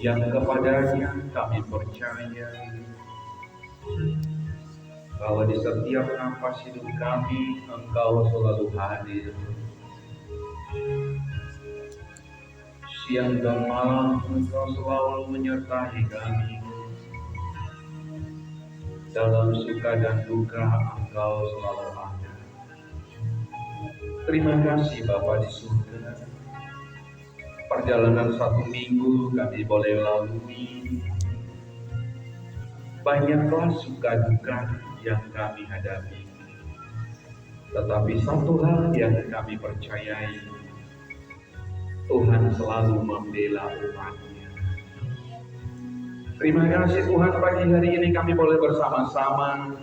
yang kepadanya kami percaya bahwa di setiap nafas hidup kami Engkau selalu hadir. Siang dan malam Engkau selalu menyertai kami. Dalam suka dan duka Engkau selalu ada. Terima kasih Bapa di surga. Perjalanan 1 minggu kami boleh lalui. Banyaklah suka duka yang kami hadapi. Tetapi satu hal yang kami percayai, Tuhan selalu membela umat-Nya. Terima kasih Tuhan, pagi hari ini kami boleh bersama-sama.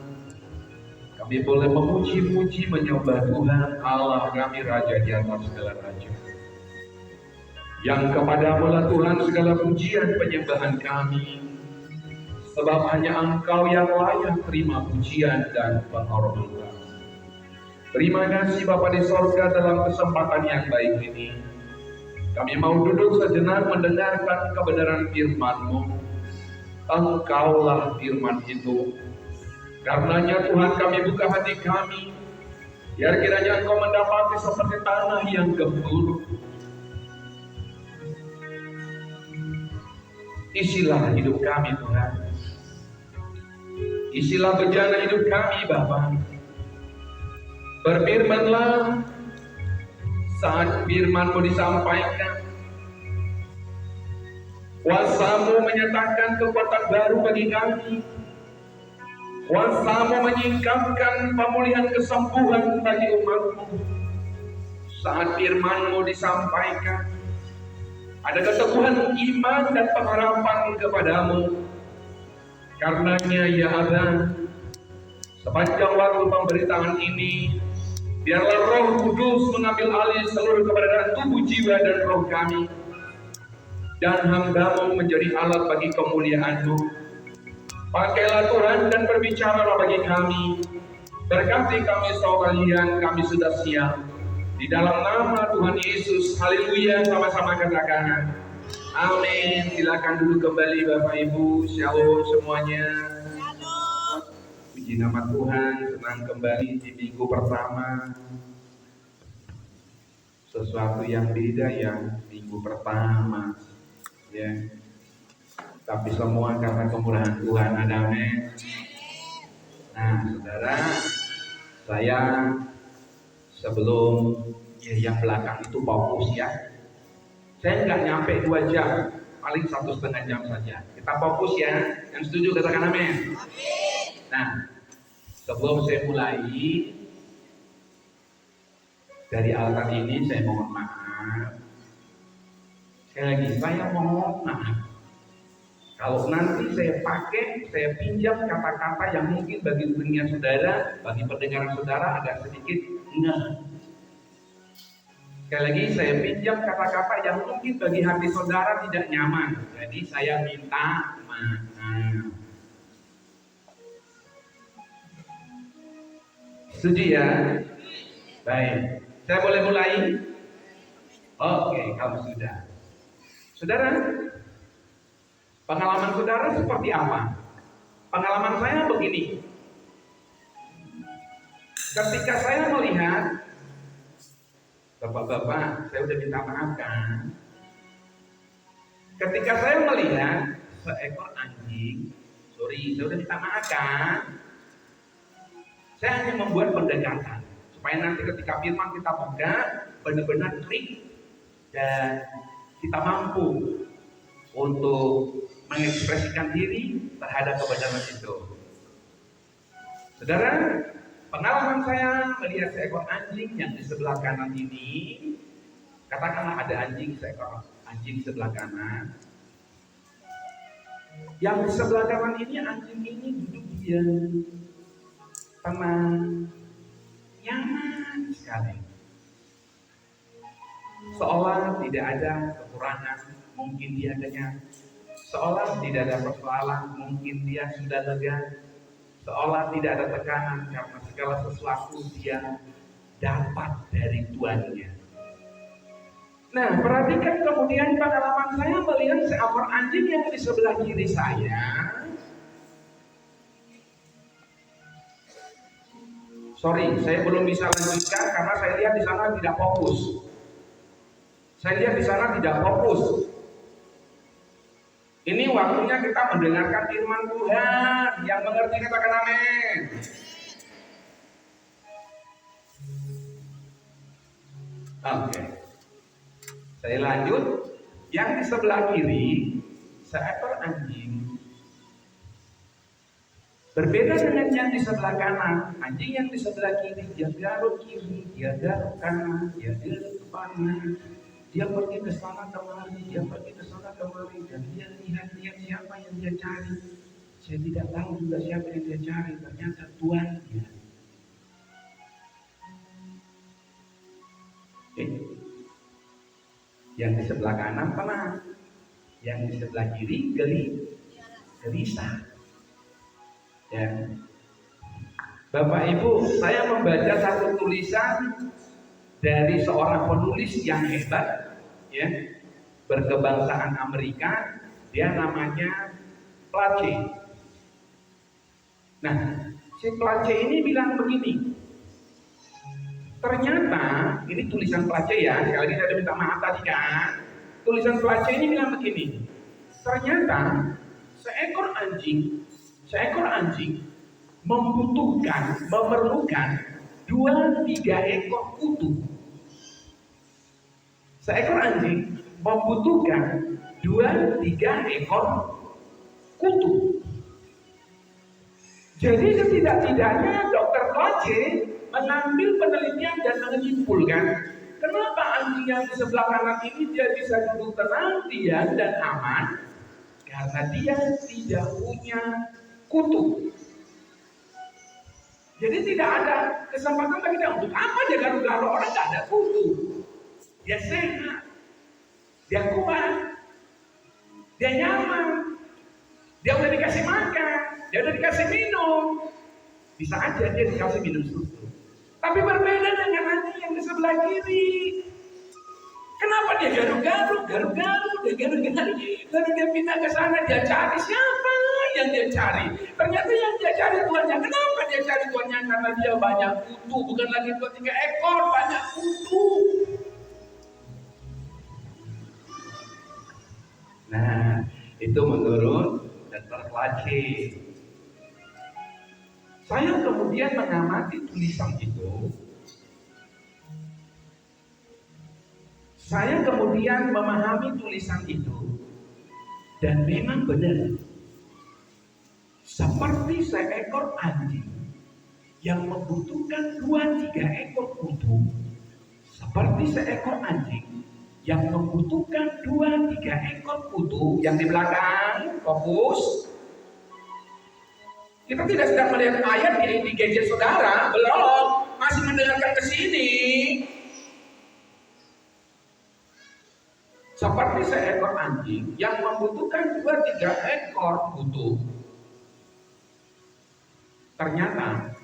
Kami boleh memuji-muji, menyembah Tuhan Allah kami, Raja di atas segala raja. Yang kepadamu Tuhan segala pujian penyembahan kami. Sebab hanya Engkau yang layak terima pujian dan penghormatan. Terima kasih Bapa di sorga dalam kesempatan yang baik ini. Kami mau duduk sejenak mendengarkan kebenaran firman-Mu. Engkaulah firman itu. Karenanya Tuhan kami buka hati kami. Biar kiranya Engkau mendapati seperti tanah yang gembur. Isilah hidup kami Tuhan. Isilah bejana hidup kami Bapa. Berfirmanlah saat firman-Mu disampaikan. Kuasa-Mu menyatakan kekuatan baru bagi kami. Kuasa-Mu menyingkapkan pemulihan kesembuhan bagi umat-Mu. Saat firman-Mu disampaikan, ada keteguhan iman dan pengharapan kepadamu. Karenanya ya Allah, sepanjang waktu pemberitaan ini, biarlah Roh Kudus mengambil alih seluruh keberadaan tubuh, jiwa, dan roh kami. Dan hamba-Mu menjadi alat bagi kemuliaan-Mu. Pakailah Tuhan dan berbicaralah bagi kami. Berkati kami sekalian, kami sudah siap. Di dalam nama Tuhan Yesus, haleluya, sama-sama katakan. Amin. Silakan dulu kembali Bapak Ibu. Shalom semuanya. Puji nama Tuhan, senang kembali di minggu pertama. Sesuatu yang beda ya, minggu pertama. Ya. Tapi semua karena kemurahan Tuhan, ada amin. Nah, saudara, saya sebelum yang belakang itu fokus ya. Saya nggak nyampe 2 jam, paling 1,5 jam saja. Kita fokus ya. Yang setuju katakan amin. Nah, sebelum saya mulai dari altar ini, saya mohon maaf. Sekali lagi, saya mohon maaf. Kalau nanti saya pinjam kata-kata yang mungkin bagi telinga saudara, bagi pendengaran saudara agak sedikit ngeh. Sekali lagi, saya pinjam kata-kata yang mungkin bagi hati saudara tidak nyaman. Jadi saya minta maaf. Setuju ya? Baik. Saya boleh mulai? Oke, kalau sudah. Saudara, pengalaman saudara seperti apa? Pengalaman saya begini. Ketika saya melihat, Bapak-bapak, saya udah minta maaf kan? Ketika saya melihat seekor anjing, saya udah minta maaf kan? Saya hanya membuat pendekatan supaya nanti ketika firman kita buka benar-benar klik dan kita mampu untuk mengekspresikan diri terhadap kebenaran itu. Saudara, pengalaman saya melihat seekor anjing yang di sebelah kanan ini, katakanlah ada seekor anjing sebelah kanan. Yang di sebelah kanan ini, anjing ini duduk diam, tenang, nyaman sekali. Seolah tidak ada kekurangan, mungkin dia adanya. Seolah tidak ada persoalan, mungkin dia sudah lega. Seolah tidak ada tekanan karena segala sesuatu dia dapat dari tuannya. Nah, perhatikan kemudian pengalaman saya melihat seekor anjing yang di sebelah kiri saya. Sorry, saya belum bisa lanjutkan karena saya lihat di sana tidak fokus. Saya lihat di sana tidak fokus. Ini waktunya kita mendengarkan firman Tuhan. Yang mengerti katakan amin. Oke. Saya lanjut. Yang di sebelah kiri seekor anjing. Berbeda dengan yang di sebelah kanan. Anjing yang di sebelah kiri dia garuk kiri, dia garuk kanan, dia garuk depan. Dia pergi ke sana kemari, dia pergi ke sana kemari, dan dia lihat siapa yang dia cari. Saya tidak tahu juga siapa yang dia cari, ternyata tuannya. Yang di sebelah kanan tenang, yang di sebelah kiri gelisah. Ya. Bapak Ibu, saya membaca satu tulisan dari seorang penulis yang hebat, ya, berkebangsaan Amerika, dia namanya Place. Nah, si Place ini bilang begini, ternyata, ini tulisan Place ya, sekali lagi saya minta maaf tadi kan, tulisan Place ini bilang begini, ternyata seekor anjing memerlukan 2-3 ekor kutu. Seekor anjing membutuhkan 2-3 ekor kutu. Jadi setidak-tidaknya Dr. Place mengambil penelitian dan menyimpulkan kenapa anjing yang di sebelah kanan ini dia bisa duduk tenang, diam dan aman, karena dia tidak punya kutu. Jadi tidak ada kesempatan bagi dia. Untuk apa dia garuk-garuk orang tidak ada kutu? Dia sehat, dia kuat, dia nyaman, dia udah dikasih makan, dia udah dikasih minum. Bisa aja dia dikasih minum susu. Tapi berbeda dengan anjing yang di sebelah kiri. Kenapa dia garuk-garuk, lalu dia pindah ke sana, dia cari siapa yang dia cari. Ternyata yang dia cari tuannya. Kenapa dia cari tuannya? Karena dia banyak kutu, bukan lagi 2-3 ekor, banyak kutu. Nah, itu menurut Dr. Place. Saya kemudian mengamati tulisan itu. Saya kemudian memahami tulisan itu, dan memang benar. Seperti seekor anjing yang membutuhkan 2-3 ekor kutu, seperti seekor anjing yang membutuhkan 2-3 ekor kutu. Yang di belakang, fokus. Kita tidak sedang melihat ayat di gadget saudara, belum, masih mendengarkan ke sini. Seperti seekor anjing yang membutuhkan 2-3 ekor kutu. Ternyata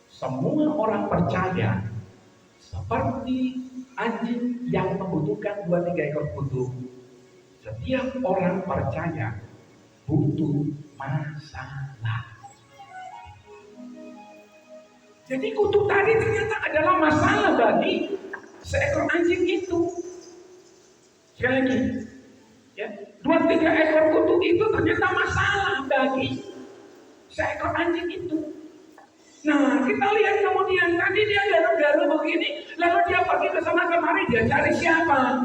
semua orang percaya seperti anjing yang membutuhkan 2-3 ekor kutu. Setiap orang percaya butuh masalah. Jadi kutu tadi ternyata adalah masalah bagi seekor anjing itu. Sekali lagi, ya, 2-3 ekor kutu itu ternyata masalah bagi seekor anjing itu. Nah, kita lihat kemudian tadi dia garuk-garuk begini, lalu dia pergi ke sana kemari, dia cari siapa?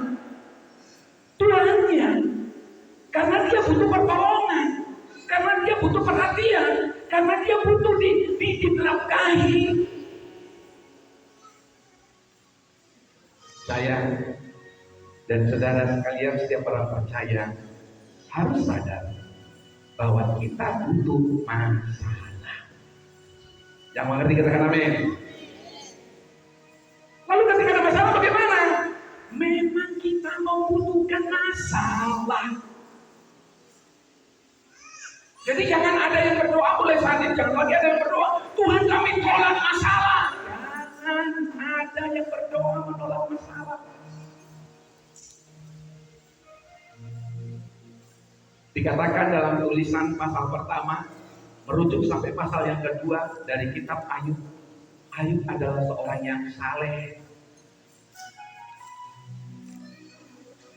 Tuannya. Karena dia butuh pertolongan, karena dia butuh perhatian, karena dia butuh dinafkahi. Saya dan saudara sekalian, setiap orang percaya harus sadar bahwa kita butuh masalah. Yang mengerti katakan amin. Lalu ketika ada masalah bagaimana? Memang kita membutuhkan masalah. Jadi jangan ada yang berdoa mulai saat ini, jangan lagi ada yang berdoa, Tuhan kami tolak masalah. Jangan ada yang berdoa menolak masalah. Dikatakan dalam tulisan pasal pertama, merujuk sampai pasal yang kedua dari kitab Ayub. Ayub adalah seorang yang saleh.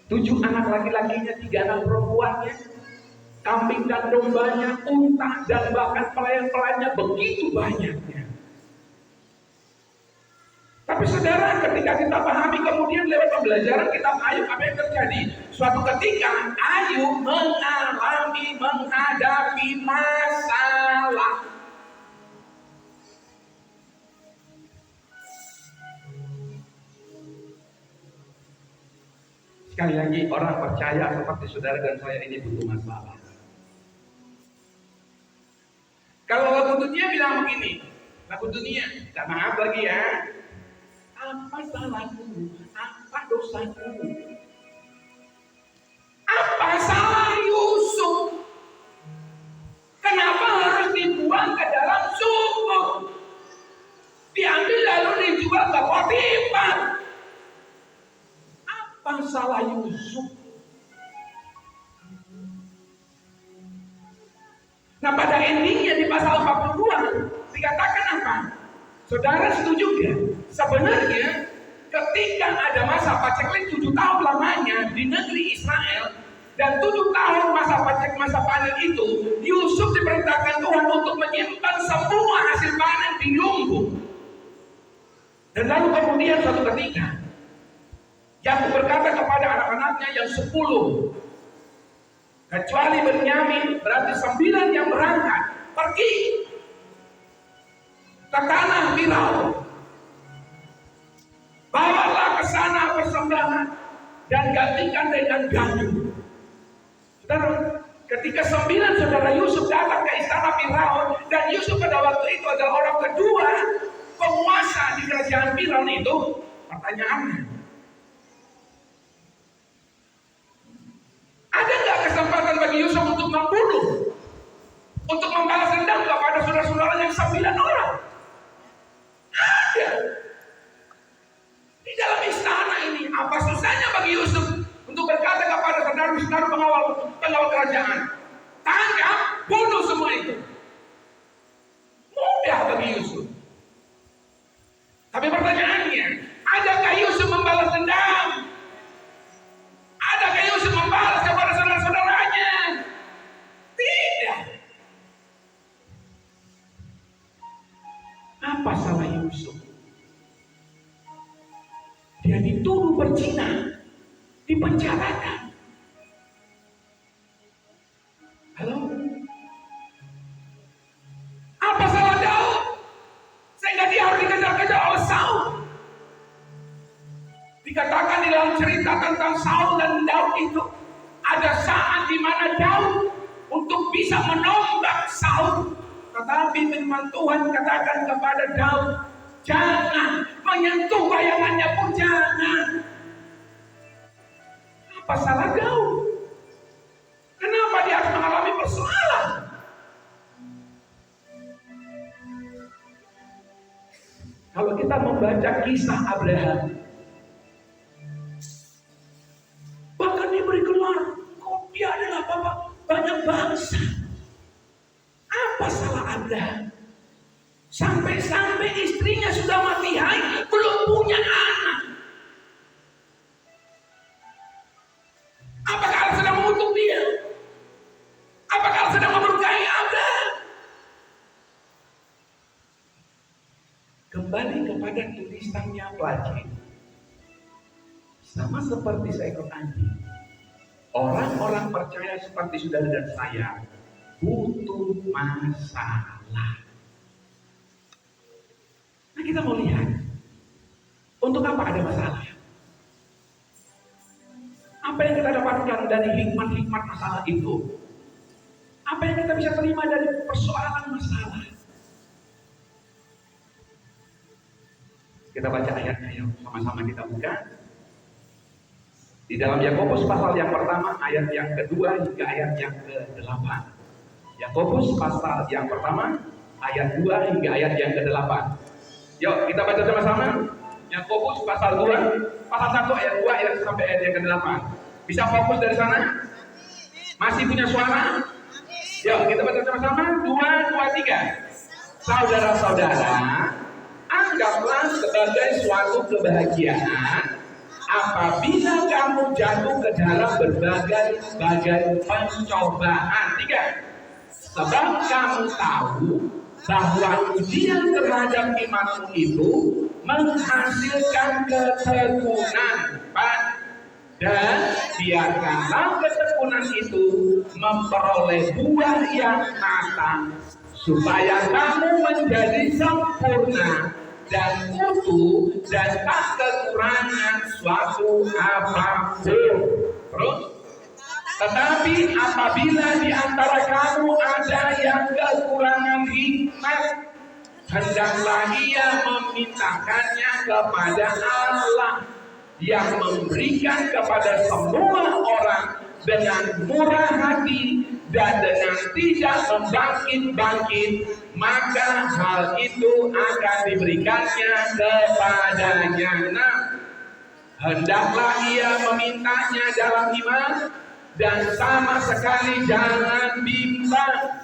7 anak laki-lakinya, 3 anak perempuannya, kambing dan dombanya, unta dan bahkan pelayan-pelayannya begitu banyaknya. Tapi saudara, ketika kita pahami kemudian lewat pembelajaran kitab Ayub, apa yang terjadi? Suatu ketika Ayub menghadapi masalah. Sekali lagi, orang percaya seperti saudara dan saya ini butuh masalah. Kalau lagu dunia bilang begini, lagu dunia, minta maaf lagi ya. Apa salahku? Apa dosaku? Apa salah Yusuf? Kenapa harus dibuang ke dalam sumur? Diambil lalu dijual ke Potifar. Apa salah Yusuf? Nah, pada endingnya di pasal 42 dikatakan apa? Saudara setuju gak? Sebenarnya ketika ada masa paceklik 7 tahun lamanya di negeri Israel, dan 7 tahun masa panen itu, Yusuf diperintahkan Tuhan untuk menyimpan semua hasil panen di lumbung. Dan lalu kemudian suatu ketika Yakub berkata kepada anak-anaknya yang 10, kecuali Benyamin, berarti 9 yang berangkat, pergi ke tanah Firaun. Bawalah ke sana persembahan dan gantikan dengan gandum. Saudara, ketika 9 saudara Yusuf datang ke istana Firaun, dan Yusuf pada waktu itu adalah orang kedua penguasa di kerajaan Firaun itu, pertanyaannya, ada nggak kesempatan bagi Yusuf untuk membunuh, untuk membalas dendam kepada saudara-saudara yang 9 orang? Ada. Di dalam istana ini, apa susahnya bagi Yusuf untuk berkata kepada saudara-saudara pengawal kerajaan, tangkap, bunuh semua itu? Mudah bagi Yusuf. Tapi pertanyaannya, adakah Yusuf membalas dendam? Adakah Yusuf membalas kepada saudara-saudaranya? Tidak. Apa salah Yusuf? Dia dituduh berzina, dipenjarakan. Halo? Apa salah Daud? Sehingga dia harus dikejar-kejar oleh Saul. Dikatakan di dalam cerita tentang Saul dan Daud itu, ada saat di mana Daud untuk bisa menombak Saul, tetapi firman Tuhan katakan kepada Daud, jangan menyentuh bayangannya pun jangan. Apa salah Daud? Kenapa dia harus mengalami persoalan? Kalau kita membaca kisah Abraham, bahkan diberi gelar, dia adalah bapak banyak bangsa. Apa salah Abraham? Sampai-sampai istrinya sudah mati hai, belum punya anak. Apakah Allah sedang mengutuk dia? Apakah Allah sedang memberkahi Abraham? Kembali kepada tulisannya pelajari. Sama seperti seekor anjing, orang-orang percaya seperti saudara dan saya butuh masalah. Nah, kita mau lihat untuk apa ada masalah. Apa yang kita dapatkan dari hikmat-hikmat masalah itu? Apa yang kita bisa terima dari persoalan masalah? Kita baca ayatnya yuk, sama-sama kita buka. Di dalam Yakobus pasal yang pertama, ayat yang kedua hingga ayat yang ke-8. Yakobus pasal yang pertama, ayat 2 hingga ayat yang ke-8. Yuk kita baca sama-sama. Yakobus pasal 2, pasal 1 ayat 2 ayat sampai ayat yang ke-8. Bisa fokus dari sana? Masih Masih punya suara? Yuk kita baca sama-sama. 2, 2, 3. Saudara-saudara, anggaplah sebagai suatu kebahagiaan apabila kamu jatuh ke dalam berbagai pencobaan. 3. Sebab kamu tahu bahwa ujian terhadap imanmu itu menghasilkan ketekunan. 4. Dan biarkanlah ketekunan itu memperoleh buah yang matang, supaya kamu menjadi sempurna dan utuh dan tak kekurangan suatu apapun. Terus, tetapi apabila di antara kamu ada yang kekurangan hikmat, hendaklah ia memintakannya kepada Allah yang memberikan kepada semua orang dengan murah hati dan dengan tidak membangkit-bangkit, maka hal itu akan diberikannya kepadanya. Nah, hendaklah ia memintanya dalam iman dan sama sekali jangan bimbang.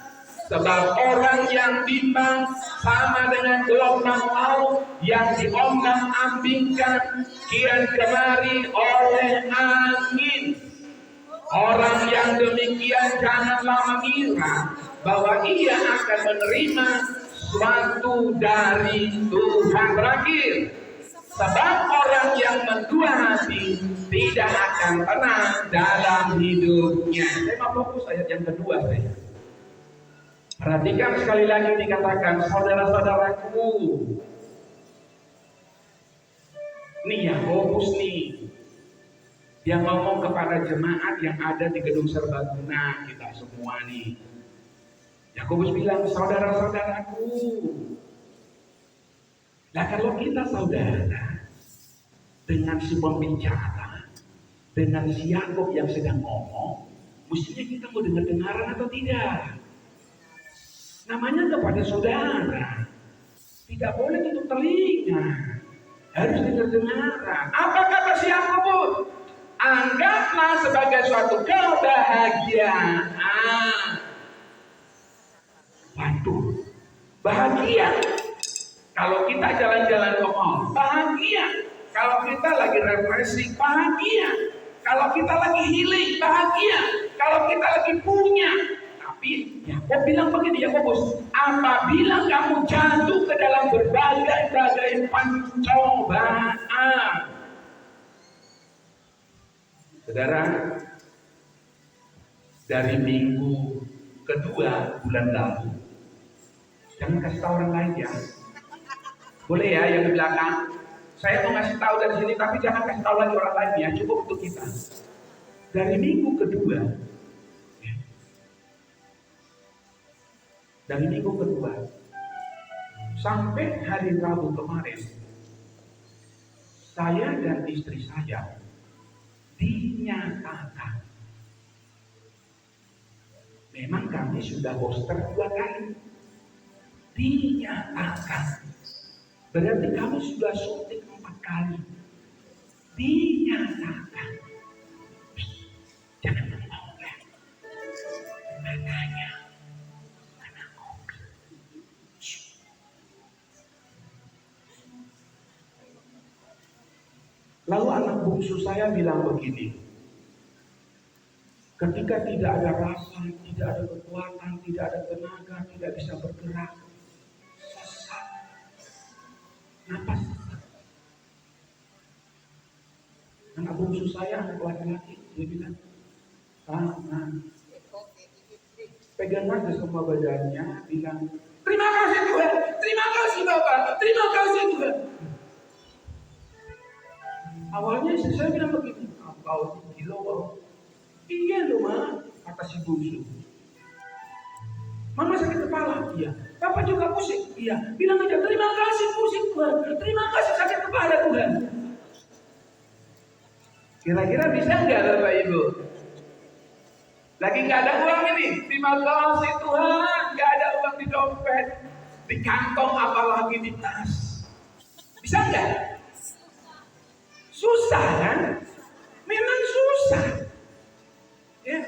Sebab orang yang bimbang sama dengan gelombang laut yang diombang-ambingkan kian kemari oleh angin. Orang yang demikian janganlah mengira bahwa ia akan menerima suatu dari Tuhan. Berakhir. Sebab orang yang mendua hati tidak akan tenang dalam hidupnya. Saya mau fokus ayat yang kedua saya. Perhatikan sekali lagi dikatakan, saudara-saudaraku. Nih Yakobus nih, yang ngomong kepada jemaat yang ada di gedung serbaguna kita semua nih. Yakobus bilang, saudara-saudaraku. Nah kalau kita saudara dengan si pembicara, dengan si Yakob yang sedang ngomong, mestinya kita mau dengar-dengaran atau tidak? Namanya kepada saudara, tidak boleh tutup telinga, harus dengar-dengaran. Apa kata si Yakobus? Anggaplah sebagai suatu kebahagiaan. Waduh, bahagia kalau kita jalan-jalan ke mall, bahagia kalau kita lagi refreshing, bahagia kalau kita lagi healing, bahagia kalau kita lagi punya. Tapi Yakobus bilang begini, Yakobus, apabila kamu jatuh ke dalam berbagai pencobaan. Saudara, dari minggu kedua bulan lalu, jangan kasih tahu orang lain ya. Boleh ya yang di belakang. Saya mau ngasih tahu dari sini, tapi jangan kasih tahu lagi orang lain ya. Cukup untuk kita. Dari minggu kedua, sampai hari Rabu kemarin, saya dan istri saya dinyatakan, memang kami sudah booster 2 kali, dinyatakan, berarti kami sudah suntik 4 kali, dinyatakan. Jangan ngomong ya, makanya. Lalu anak bungsu saya bilang begini, ketika tidak ada rasa, tidak ada kekuatan, tidak ada tenaga, tidak bisa bergerak, sesak. Kenapa sesak? Anak bungsu saya, anak laki-laki, dia bilang, pegang aja semua badannya, bilang, terima kasih Tuhan, terima kasih Bapak, terima kasih Tuhan. Awalnya saya bilang begini, kau gila kau. Iya loh Ma, kata si bungsu. Mama sakit kepala, iya. Papa juga pusing, iya. Bilang aja terima kasih pusing Tuhan, terima kasih sakit kepala Tuhan. Kira-kira bisa nggak Bapak Ibu? Lagi nggak ada uang ini, terima kasih Tuhan, nggak ada uang di dompet, di kantong apalagi di tas. Bisa nggak? Susah kan? Memang susah. Ya.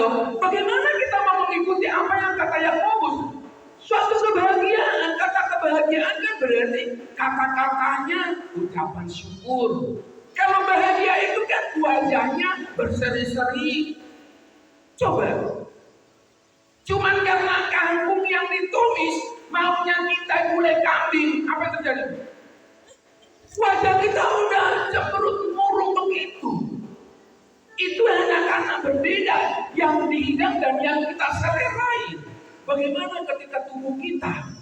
Allah, bagaimana kita mau mengikuti apa yang kata Yakobus? Suatu kebahagiaan, kata kebahagiaan kan berarti kata-katanya ucapan syukur. Kalau bahagia itu kan wajahnya berseri-seri. Coba, cuman karena kangkung yang ditumis, maunya kita mulai kambing, apa yang terjadi? Wajah kita udah cemberut murung begitu. Itu hanya karena berbeda yang dihidang dan yang kita selerai. Bagaimana ketika tubuh kita?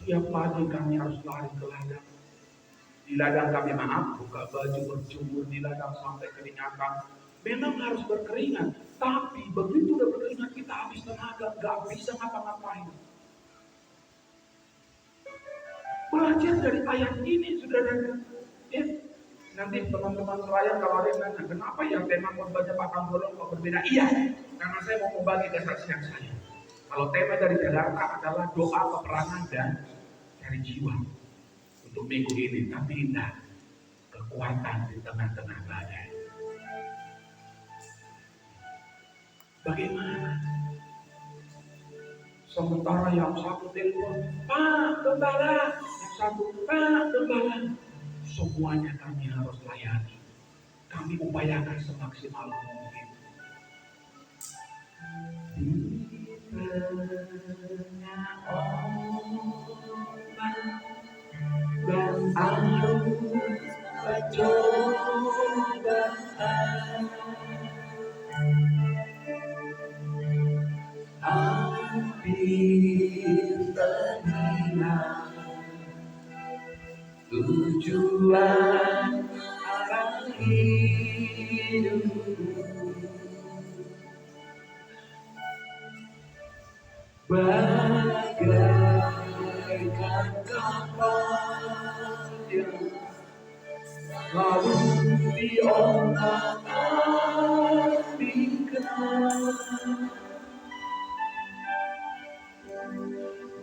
Tiap pagi kami harus lari ke ladang. Di ladang kami buka baju berjemur di ladang sampai keringatan. Memang harus berkeringat, tapi begitu udah berkeringat kita habis tenaga, gak bisa ngapa-ngapain. Belajar dari ayat ini, saudara. Ya, nanti teman-teman saya kalau ada yang nanya, kenapa ya tema khotbahnya Pak Kambolong kok berbeda? Iya, karena saya mau membagi kesaksian saya. Kalau tema dari Jakarta adalah doa peperangan dan cari jiwa untuk minggu ini, tapi indah kekuatan di tengah-tengah badai. Bagaimana? Sementara yang satu telepon, Pak Gembala, yang satu Pak Gembala. Semuanya kami harus layani. Kami upayakan semaksimal mungkin. Di tengah ombak dan arus percobaan, hampir terhina tujuan arah hidup. Bagaikan kapal yang lalu diombak-ambingkan,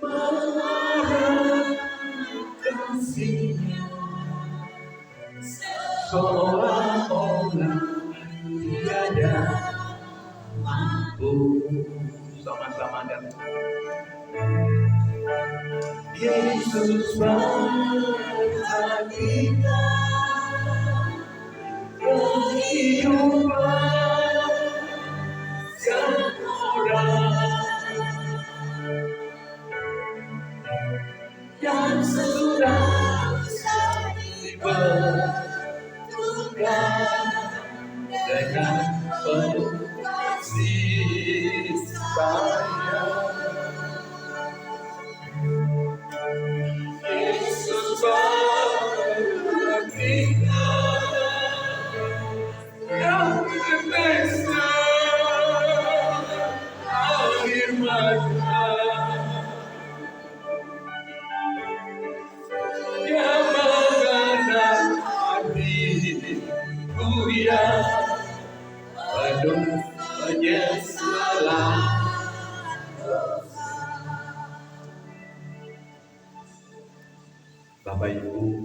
mengarahkan sinyal seolah-olah tiada mampu. Sama-sama dan Yesus berhakikat kehidupan seorang yang sudah dibentukkan dengan penuh kasih sayang. Yesus berhakikat yang terbesar akhir mata. Yang mengenal hatiku yang penuh penyesalan. Bapak Ibu,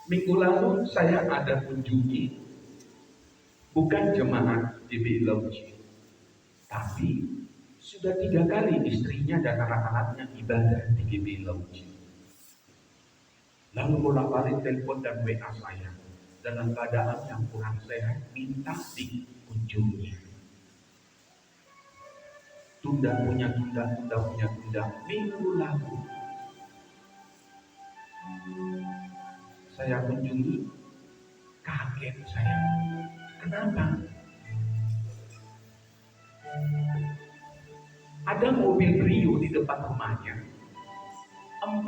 minggu lalu saya ada kunjungi bukan jemaat GBI Launching, tapi sudah 3 kali istrinya dan anak-anaknya ibadah di GBI Launching. Lalu bolak-balik telepon dan WA saya dalam keadaan yang kurang sehat, minta dikunjungi. Tunda punya tunda. Minggu lalu saya kunjungi, kaget saya. Kenapa? Ada mobil Brio di depan rumahnya. 4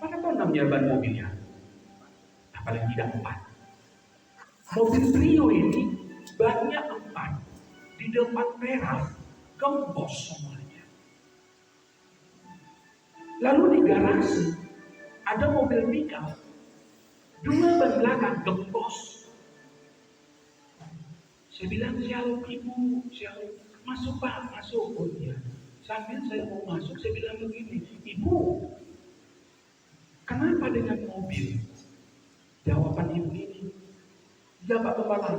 atau 6 ya ban mobilnya. Nah, paling tidak 4. Mobil Brio ini bannya 4. Di depan teras gembos semuanya. Lalu di garasi ada mobil pickup, 2 ban belakang gembos. Saya bilang, "Shalom Ibu, shalom." "Masuk Pak, masuk." "Oh iya." Sambil saya mau masuk, saya bilang begini, "Ibu, kenapa dengan mobil?" Jawaban ibu ini, "Ya Pak Kepala,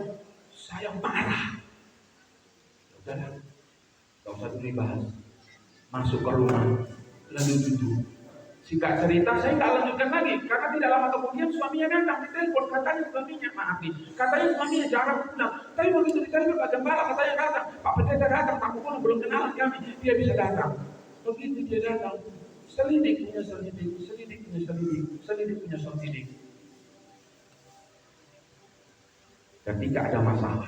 Saya marah. Saudara, gak usah dibahas. Masuk ke rumah, lalu duduk. Singkat cerita, saya tak lanjutkan lagi. Karena tidak lama kemudian suaminya datang. Ditelepon, katanya suaminya, maaf nih. Katanya suaminya jarang pulang. Tapi begitu ditelepon, Pak Gembala katanya datang. Pak Pendeta datang, Pak Kukono belum kenalan kami. Dia bisa datang. Begitu dia datang, selidik punya selidik, selidik punya selidik, selidik punya selidik. Ketika ada masalah,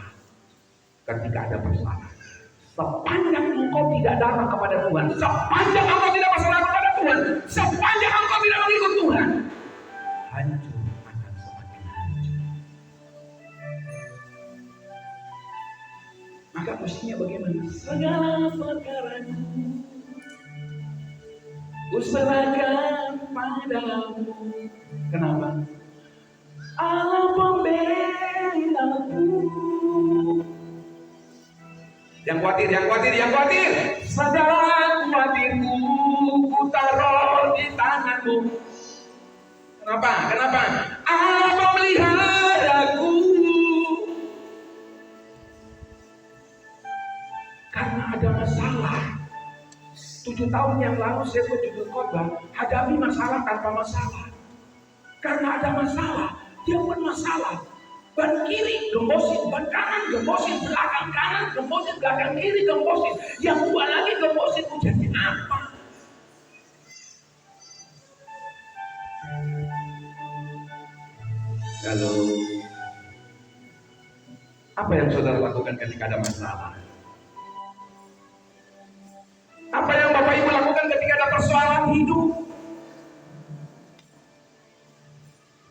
sepanjang engkau tidak datang kepada Tuhan, sepanjang engkau tidak masalah kepada Tuhan, sepanjang engkau tidak mengikut Tuhan, hancur akan semakin hancur. Maka mestinya bagaimana? Segala perkaramu kuserahkan padamu. Kenapa? Allah pembelaku. Yang khawatir. Segala khawatirku ku taruh di tanganmu. Kenapa? Allah memeliharaku. Karena ada masalah. 7 tahun yang lalu saya judul khotbah, hadapi masalah tanpa masalah. Karena ada masalah, dia pun masalah. Ban kiri gembosin, ban kanan gembosin, belakang kanan gembosin, belakang kiri gembosin. Yang dua lagi gembosin, mau jadi apa? Lalu, apa yang saudara lakukan ketika ada masalah? Apa yang Bapak Ibu lakukan ketika ada persoalan hidup?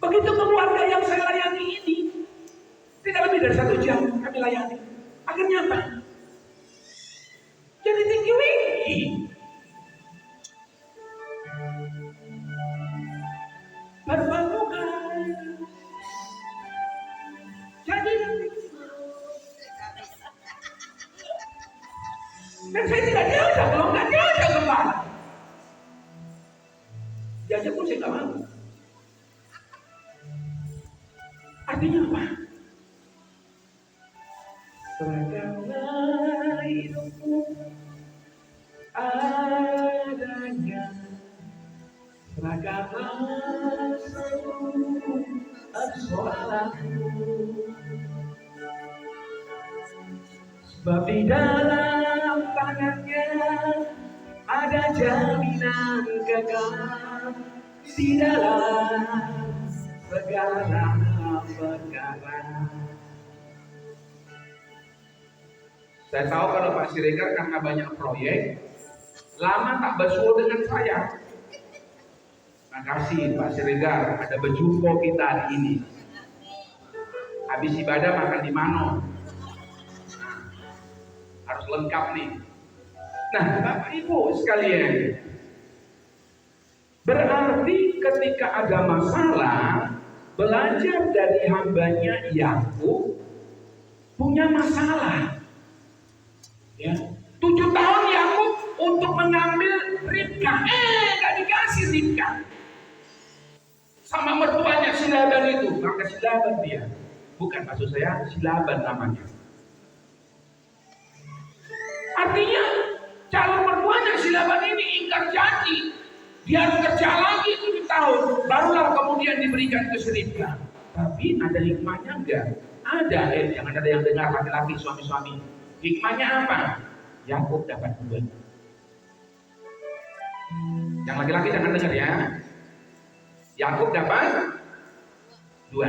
Begitu keluarga yang saya layani ini, tidak lebih dari 1 jam kami layani. Akhirnya apa? Jadi tinggi winggi. Berbangungan. Jadi dan saya tidak diajak, kalau nggak diajak kemana? Diajak pun saya nggak mau. Artinya apa? Seragamlah hidupku adanya, seragamlah seluruh persoalanku. Sebab di dalam tangannya ada jaminan kekal di dalam segala perkara. Saya tahu kalau Pak Siregar karena banyak proyek, lama tak bersuara dengan saya. Terima kasih Pak Siregar, ada berjumpa kita hari ini. Habis ibadah makan di Mano. Harus lengkap nih. Nah, Bapak Ibu sekalian, berarti ketika ada masalah, belajar dari hambanya Yakub punya masalah. Ya, 7 tahun Yakub untuk mengambil Ribka, gak dikasih Ribka. Sama mertuanya si Laban itu, maka si Laban dia. Bukan maksud saya, si Laban namanya. Artinya calon mertuanya si Laban ini ingkar janji. Dia harus kerja lagi 7 tahun, barulah kemudian diberikan ke Ribka. Tapi ada hikmahnya enggak? Ada, jangan ada yang dengar laki-laki suami-suami. Hikmahnya apa? Yakub dapat 2. Yang laki-laki jangan dengar ya. Yakub dapat 2.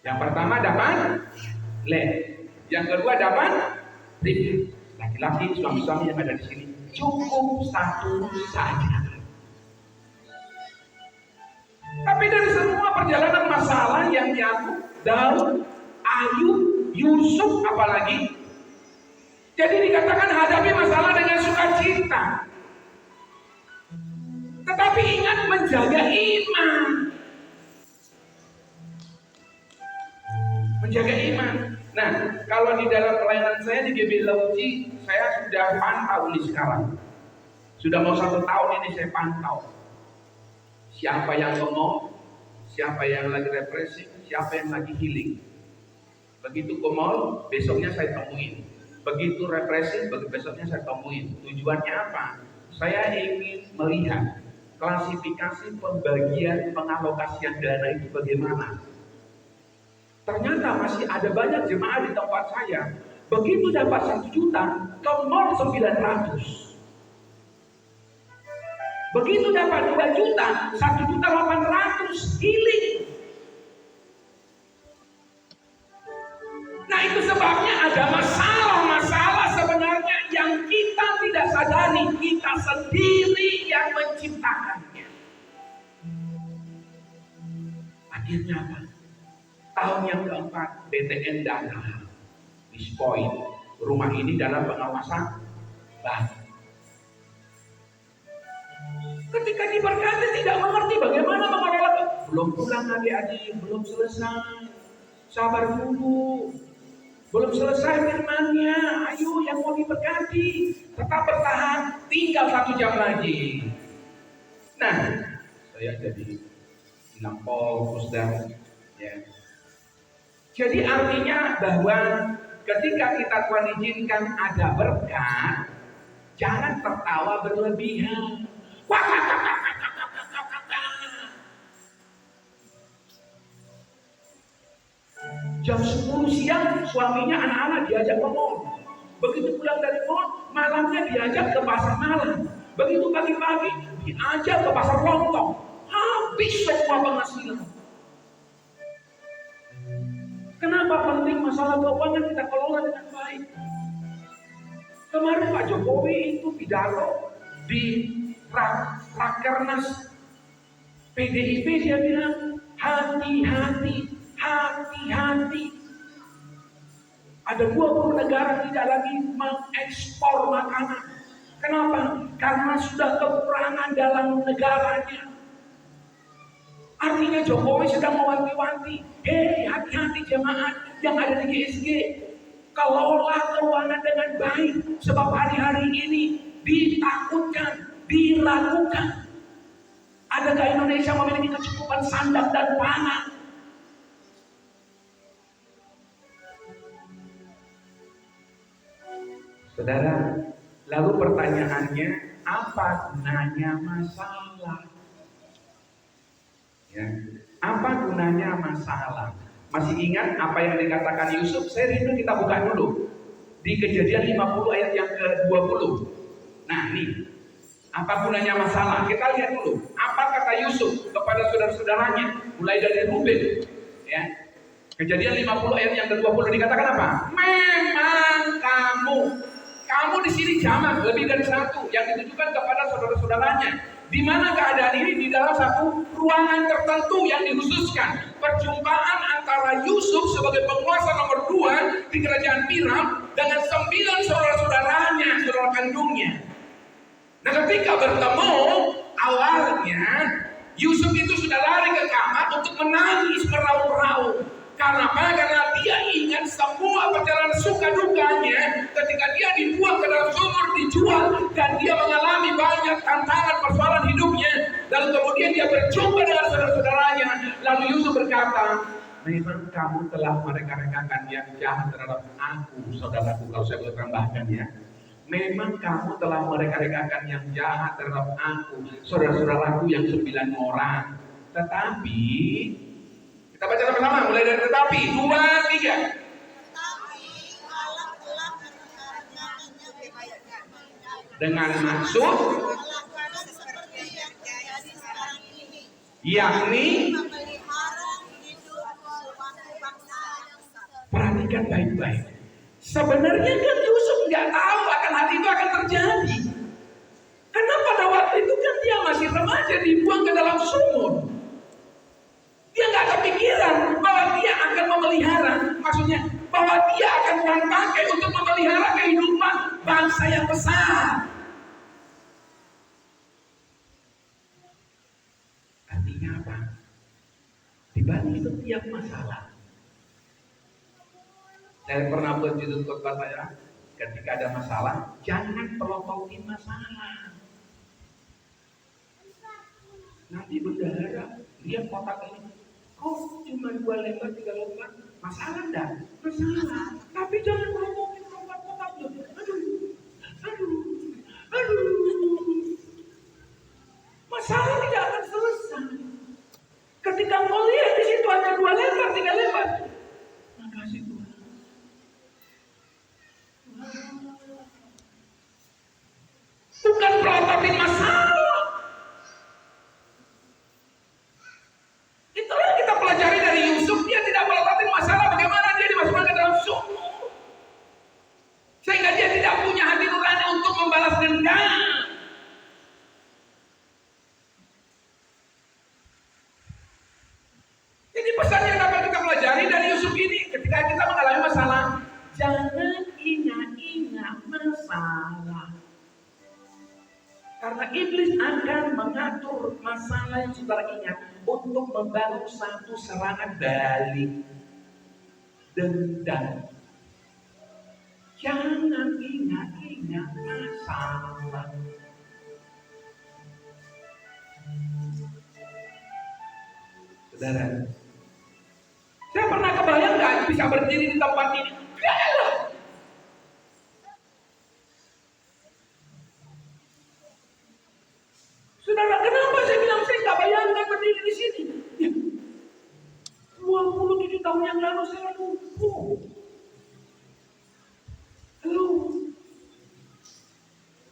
Yang pertama dapat Lea. Yang kedua dapat Ribka. Laki-laki suami-suami yang ada di sini cukup 1 saja. Tapi dari semua perjalanan masalah yang Yakub, Daud, Ayub, Yusuf apalagi, jadi dikatakan hadapi masalah dengan sukacita. Tetapi ingat menjaga iman. Menjaga iman. Nah, kalau di dalam pelayanan saya di GB Lauci, saya sudah pantau nih sekarang. Sudah mau 1 tahun ini saya pantau. Siapa yang ngomong, siapa yang lagi represi, siapa yang lagi healing. Begitu ke mall, besoknya saya temuin. Begitu represif, besoknya saya temuin. Tujuannya apa? Saya ingin melihat klasifikasi pembagian pengalokasian dana itu bagaimana. Ternyata masih ada banyak jemaah di tempat saya. Begitu dapat 1 juta, ke mall 900. Begitu dapat 2 juta, 1.800.000 healing. Nah, itu sebabnya ada masalah-masalah sebenarnya yang kita tidak sadari, kita sendiri yang menciptakannya. Akhirnya apa? Tahun yang keempat, BTN dana dispoin. Rumah ini dalam pengawasan bank. Ketika diberkati tidak mengerti bagaimana mengelola. Belum pulang adik-adik, belum selesai. Sabar dulu. Belum selesai firmannya. Ayo yang mau diberkati, tetap bertahan. Tinggal 1 jam lagi. Nah, saya jadi bilang fokus dan ya. Jadi artinya bahwa ketika kita Tuhan izinkan ada berkat, jangan tertawa berlebihan. Jam 10 siang suaminya anak-anak diajak ke mall. Begitu pulang dari mall, malamnya diajak ke pasar malam. Begitu pagi-pagi diajak ke pasar lontong. Habis semua penghasilan. Kenapa penting masalah keuangan kita kelola dengan baik? Kemarin Pak Jokowi itu pidato di Rakernas PDIP, dia bilang hati-hati, hati-hati. Ada 20 negara tidak lagi mengekspor makanan. Kenapa? Karena sudah kekurangan dalam negaranya. Artinya Jokowi sedang mewanti-wanti, hei hati-hati jemaat yang ada di GSG, kelola keuangan dengan baik, sebab hari-hari ini ditakutkan, diragukan. Adakah Indonesia memiliki kecukupan sandang dan pangan? Saudara, lalu pertanyaannya, apa gunanya masalah? Ya. Apa gunanya masalah? Masih ingat apa yang dikatakan Yusuf? Saya rindu kita buka dulu di Kejadian 50 ayat yang ke-20. Nah, ini apa gunanya masalah? Kita lihat dulu. Apa kata Yusuf kepada saudara-saudaranya? Mulai dari Ruben, ya. Kejadian 50 ayat yang ke-20 dikatakan apa? Memang kamu di sini jamak lebih dari satu yang ditujukan kepada saudara-saudaranya. Di mana keadaan ini? Di dalam satu ruangan tertentu yang dikhususkan. Perjumpaan antara Yusuf sebagai penguasa nomor 2 di kerajaan Piram dengan 9 saudara-saudaranya, saudara kandungnya. Nah, ketika bertemu, awalnya Yusuf itu sudah lari ke kamar untuk menangis meraung-raung. Karena apa? Karena dia ingat semua perjalanan suka dukanya ketika dia dibuang ke dalam sumur, dijual, dan dia mengalami banyak tantangan persoalan hidupnya. Lalu kemudian dia berjumpa dengan saudara-saudaranya. Lalu Yusuf berkata, memang kamu telah mereka-rekakan yang jahat terhadap aku, saudaraku, kalau saya boleh tambahkan ya. Memang kamu telah mereka-rekakan yang jahat terhadap aku, saudara-saudaraku yang 9 orang. Tetapi kita baca sama-sama, mulai dari tetapi, 2, 3. Dengan maksud, yakni, perhatikan baik-baik. Sebenarnya kan Yusuf nggak tahu akan hal itu akan terjadi. Karena pada waktu itu kan dia masih remaja, dibuang ke dalam sumur. Dia nggak kepikiran bahwa dia akan memelihara, maksudnya bahwa dia akan Tuhan pakai untuk memelihara kehidupan bangsa yang besar. Artinya apa? Di balik setiap masalah, saya pernah buat judul khotbah saya, ketika ada masalah, jangan pelototin masalah. Nanti bendahara lihat kotak ini, kok cuma 2 lembar, 3 lembar, Masalah enggak? Masalah. Tapi jangan ngomongin lompat-lompat loh. Aduh, aduh. Masalah tidak akan selesai. Ketika kau lihat di situ ada 2 lembar, 3 lembar. Makasih Tuhan. Bukan prototip masalah. Itulah yang kita pelajari dari Yusuf. Dia tidak prototip masalah. Bagaimana dia dimasukkan ke dalam sumur. Sehingga dia tidak punya hati nurani untuk membalas dendam. Jadi pesan yang dapat kita pelajari dari Yusuf ini, ketika kita mengalami masalah, jangan ingat-ingat masalah. Karena iblis akan mengatur masalah yang saudara ingat untuk membangun satu serangan balik dendam. Jangan ingat-ingat masalah. Saudara, saya pernah kebayang nggak bisa berdiri di tempat ini? Enggak lah. Saudara, kenapa saya bilang saya nggak bayangkan berdiri di sini? Ya, 27 tahun yang lalu saya lumpuh.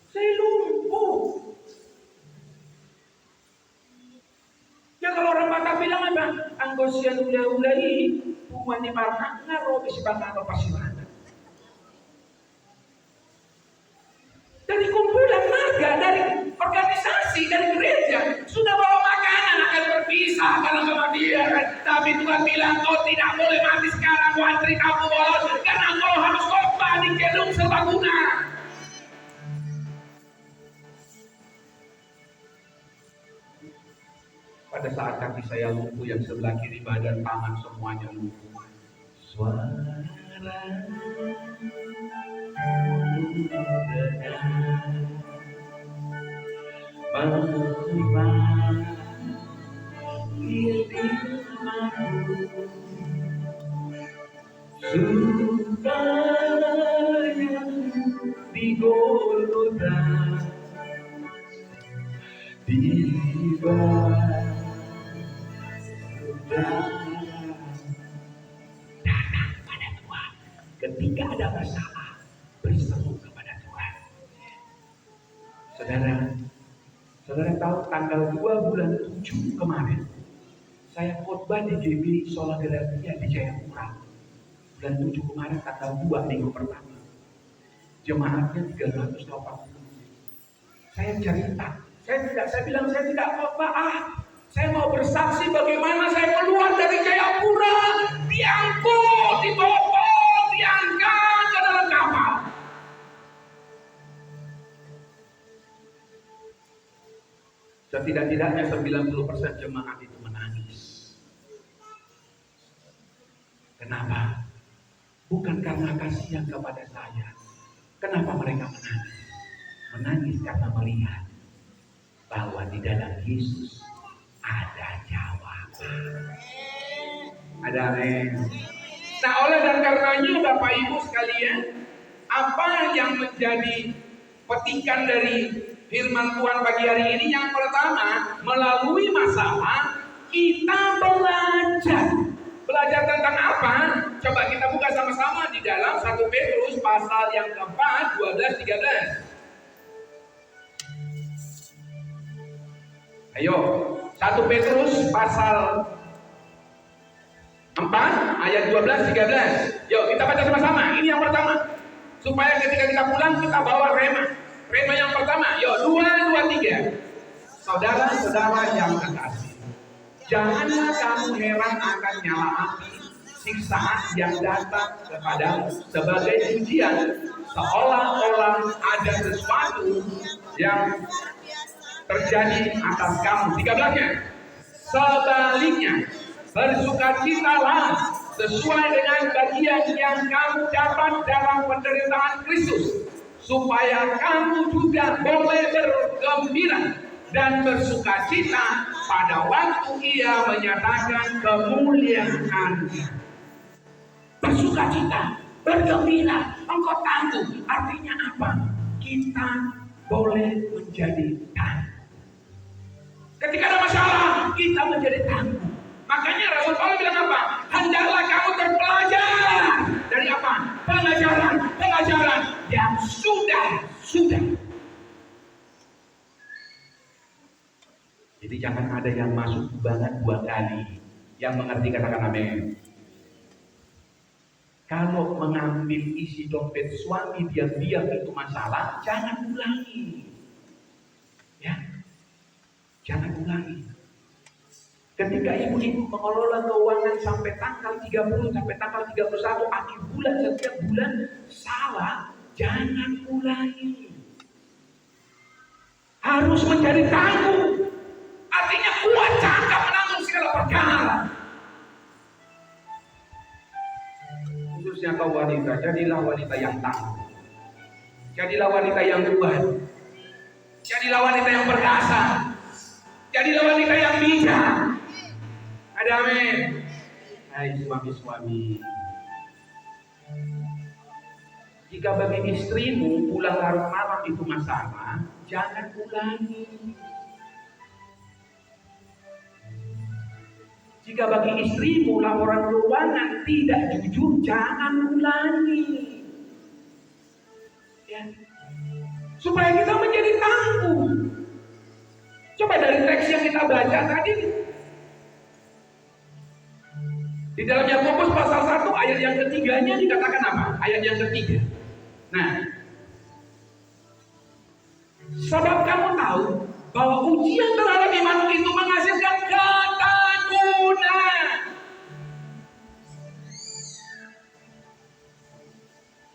Saya lumpuh. Ya kalau orang Batak bilang apa? Anggosian ulah-ulahi, hubungan di marna, ngaruh ke sebangan atau pasiran. Dari kumpulan marga, dari organisasi, dari gereja, sudah bawa makanan akan berpisah karena kematian. Tapi Tuhan bilang kau tidak boleh mati sekarang, kau antri kamu bolos, karena kau harus khotbah di gedung serbaguna. Pada saat kaki saya lumpuh, yang sebelah kiri badan, tangan semuanya lumpuh. Suara supaya di Golgota tiba datang pada Tuhan. Ketika ada masalah, berseru kepada Tuhan. Saudara tahu tanggal 2 bulan 7 kemarin, saya khotbah di GB Sola Galatia di Jayapura. Bulan 7 kemarin tanggal 2 minggu pertama. Jemaatnya 380. Saya cerita, saya bilang saya tidak khotbah. Saya mau bersaksi bagaimana saya keluar dari Jayapura, diangkut, dibopong, diangkat ke dalam kapal. Setidak-tidaknya 90% jemaat itu menangis. Kenapa? Bukan karena kasihan kepada saya. Kenapa mereka menangis? Menangis karena melihat bahwa di dalam Yesus ada jawaban. Ada amin. Nah, oleh dan karenanya Bapak Ibu sekalian, apa yang menjadi petikan dari firman Tuhan pagi hari ini? Yang pertama, melalui masalah kita belajar. Belajar tentang apa? Coba kita buka sama-sama di dalam 1 Petrus pasal yang keempat, 12-13. Ayo, 1 Petrus pasal 4 ayat 12-13. Yuk kita baca sama-sama. Ini yang pertama. Supaya ketika kita pulang kita bawa rema. Rema yang pertama. Yuk 2, 2, 3. Saudara-saudara yang terkasih, janganlah kamu heran akan nyala api siksaan yang datang kepadamu sebagai ujian, seolah-olah ada sesuatu yang terjadi atas kamu. 13-nya. Sebaliknya, bersukacitalah sesuai dengan bagian yang kamu dapat dalam penderitaan Kristus, supaya kamu juga boleh bergembira dan bersukacita pada waktu Ia menyatakan kemuliaan. bersukacita, bergembira, engkau tangguh. Artinya apa? Kita boleh menjadi tangguh. Ketika ada masalah, kita menjadi tangguh. Makanya Rasul Paulus bilang apa? Hendaklah kamu terpelajar dari apa? Pengajaran yang sudah. Jadi jangan ada yang masuk banget 2 kali. Yang mengerti katakan amin. Kalau mengambil isi dompet suami diam-diam itu masalah, jangan ulangi. Ya, jangan ulangi. Ketika ibu-ibu mengelola keuangan sampai tanggal 30 sampai tanggal 31 akhir bulan setiap bulan salah, jangan ulangi. Harus menjadi tangguh. Artinya kuat cakap menanggung segala perkara. Khususnya kau wanita, jadilah wanita yang tangguh. Jadilah wanita yang kuat. Jadilah wanita yang perkasa. Jadilah wanita yang bijak. Ada amin. Hai suami-suami. Jika bagi istrimu pulang larut malam itu masalah, jangan ulangi. Jika bagi istrimu laporan keuangan tidak jujur, jangan ulangi. Ya. Supaya kita menjadi tangguh. Coba dari teks yang kita baca tadi. Di dalam Yakobus pasal 1 ayat yang ketiganya dikatakan apa? Ayat yang ketiga. Nah, sebab kamu tahu bahwa ujian terhadap iman itu menghasilkan ketakutan.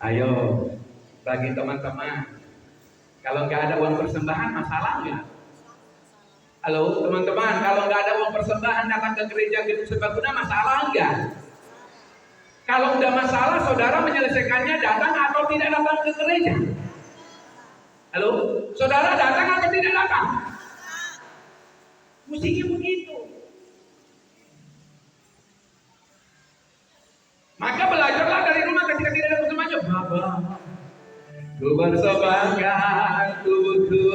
Ayo, bagi teman-teman, kalau nggak ada uang persembahan masalah nggak? Halo teman-teman, kalau nggak ada uang persembahan datang ke gereja Gedung Serbaguna masalah nggak? Kalau udah masalah, saudara menyelesaikannya datang atau tidak datang ke gereja? Halo, saudara datang atau tidak datang? Mestinya begitu. Maka belajarlah dari rumah ketika tidak ada persembahannya. Bapa, ku persembahkan tubuhku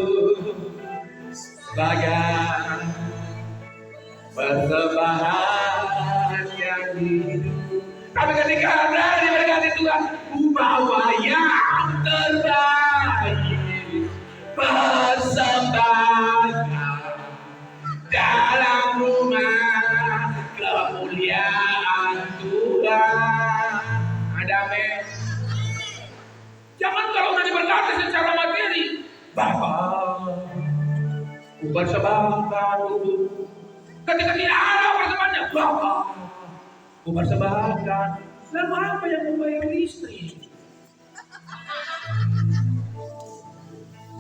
sebagai persembahan yang hidup. Tapi ketika ada di berkati Tuhan, ku bawa yang terbaik, persembahan dalam rumah kemuliaan Tuhan. Ada amin. Jangan kalau udah diberkati secara materi, Bapak, ku persembahkan tubuh. Ketika tidak ada persembahannya, Bapak, ku persembahkan. Lalu apa yang membayar istri?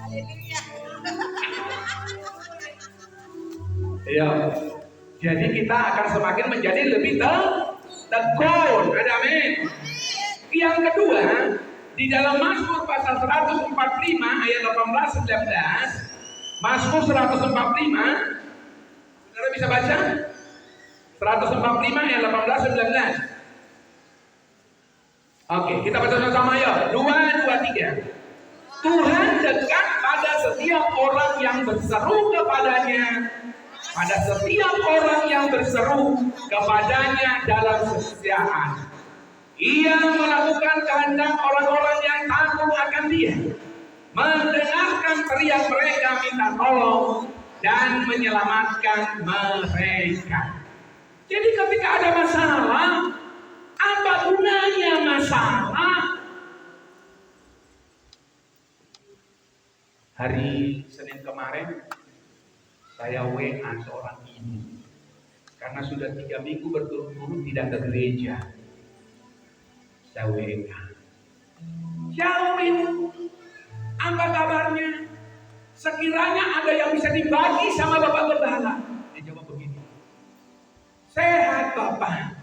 Haleluya. Ya, jadi kita akan semakin menjadi lebih tekun. Ada amin. Yang kedua, di dalam Mazmur pasal 145 ayat 18-19, Mazmur 145, saudara bisa baca? 145 ayat 18-19. Oke, kita baca sama-sama ya. 2, 2, 3. Tuhan dekat pada setiap orang yang berseru kepadanya, pada setiap orang yang berseru kepadanya dalam kesetiaan. Ia melakukan kehendak orang-orang yang takut akan Dia, mendengarkan teriak mereka minta tolong dan menyelamatkan mereka. Jadi ketika ada masalah, apa gunanya masalah? Hari Senin kemarin saya WA seorang ibu karena sudah 3 minggu berturut-turut tidak ke gereja. Saya WA, jauh ibu, apa kabarnya? Sekiranya ada yang bisa dibagi sama Bapak Gembala. Dia jawab begini, sehat Bapak,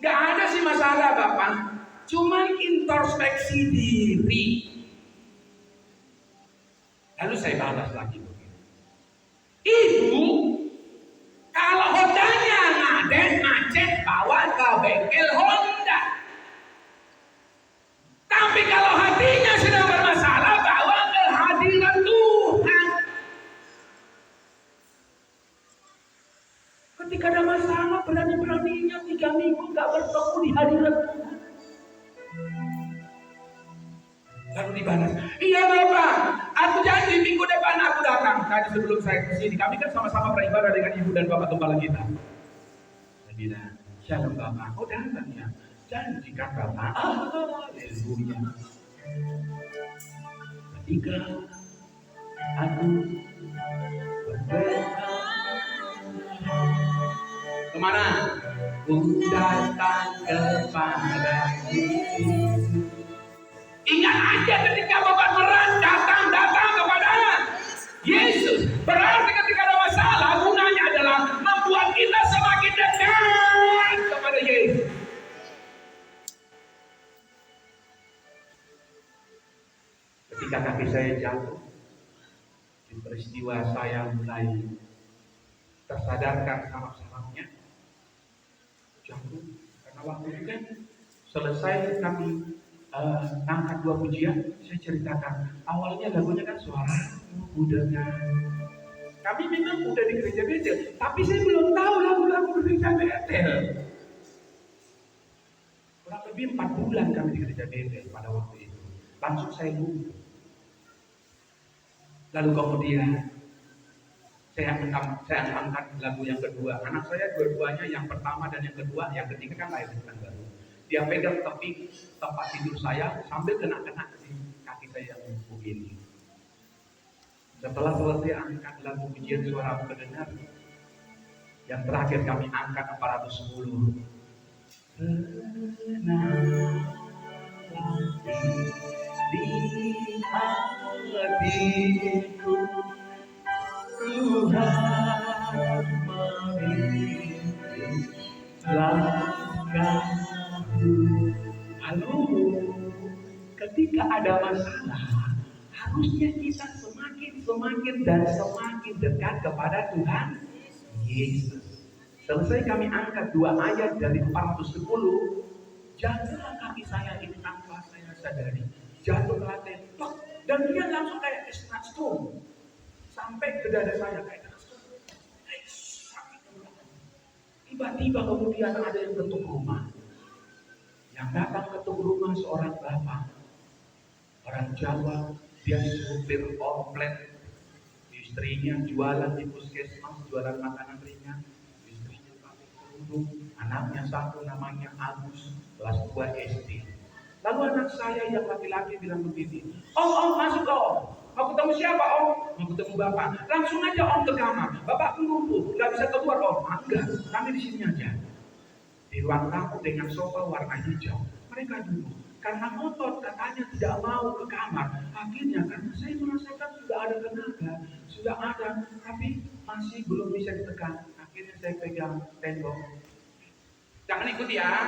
gak ada sih masalah Bapak, cuman introspeksi diri. Lalu saya balas lagi begini, Ibu, kalau Hondanya ngadet macet bawa ke bengkel Honda. minggu nggak bertemu di hadirat Tuhan. Lalu dibalas, iya Bapak, aku janji minggu depan aku datang. Tadi sebelum saya kesini, kami kan sama-sama beribadah dengan ibu dan bapak gembala kita. Saya bilang, shalom Bapak, oh datang ya. Janjikan Bapak, haleluya. Ketika aku kemana? Ku datang kepada Yesus. Ingat aja ketika Bapak datang kepada Yesus. Berarti ketika ada masalah, gunanya adalah membuat kita semakin dekat kepada Yesus. Ketika kaki saya jatuh, di peristiwa saya mulai tersadarkan saraf-sarafnya jatuh. Karena waktu itu kan selesai kami angkat 2 pujian, saya ceritakan. Awalnya lagunya kan suara udahnya. Kami memang udah di gereja Betel, tapi saya belum tahu lagu-lagu gereja Betel. Kurang lebih 4 bulan kami di gereja Betel pada waktu itu. Langsung saya lupa. Lalu kemudian saya angkat lagu yang kedua. Anak saya dua-duanya, yang pertama dan yang kedua, yang ketiga kan lahir bukan baru. Dia pegang tepi tempat tidur saya sambil kena-kena di kaki saya yang begini. Setelah selesai angkat lagu pujian suara pendengar, yang terakhir kami angkat 410. Di hatiku Tuhan memimpin langkahku. Lalu ketika ada masalah, harusnya kita semakin dekat kepada Tuhan Yesus. Selesai kami angkat 2 ayat dari 410, jatuhlah kaki saya ini tanpa saya sadari, jatuh ke lantai, dan dia langsung kayak kena stone sampai ke dada saya kayak kena stone. Tiba-tiba kemudian ada yang ketuk rumah. Yang datang ketuk rumah seorang bapak, orang Jawa, dia supir oplet, istrinya jualan di puskesmas, jualan makanan ringan, istrinya pakai kerudung, anaknya satu namanya Agus, kelas 2 SD. Lalu anak saya yang laki-laki bilang begini, Om masuk Om, mau ketemu siapa Om? Mau ketemu Bapak. Langsung aja Om ke kamar, Bapak lumpuh, nggak bisa keluar Om. Enggak, kami di sini aja. Di ruang tamu dengan sofa warna hijau. Mereka duduk. Karena ngotot katanya tidak mau ke kamar. Akhirnya karena saya merasakan sudah ada tenaga, sudah ada, tapi masih belum bisa ditekan. Akhirnya saya pegang tembok. Jangan ikuti ya.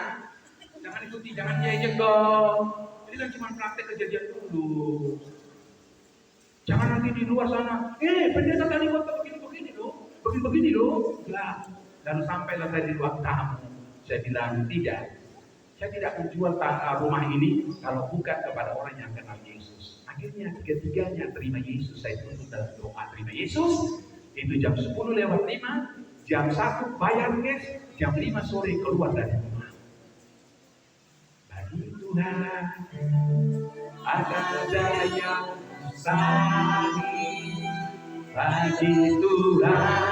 Jangan diajak dong. Ini kan cuma praktek kejadian dulu. Jangan nanti di luar sana, pendeta tadi waktu begini loh. Enggak. Lalu sampailah saya di ruang tamu. Saya bilang tidak. Saya tidak menjual rumah ini kalau bukan kepada orang yang kenal Yesus. Akhirnya tiga-tiganya terima Yesus. Saya tunggu dalam doa terima Yesus. Itu jam 10:05, jam 1 bayar cash, jam 5 sore keluar dari rumah. Bagi Tuhan ada daya mustahil. Bagi Tuhan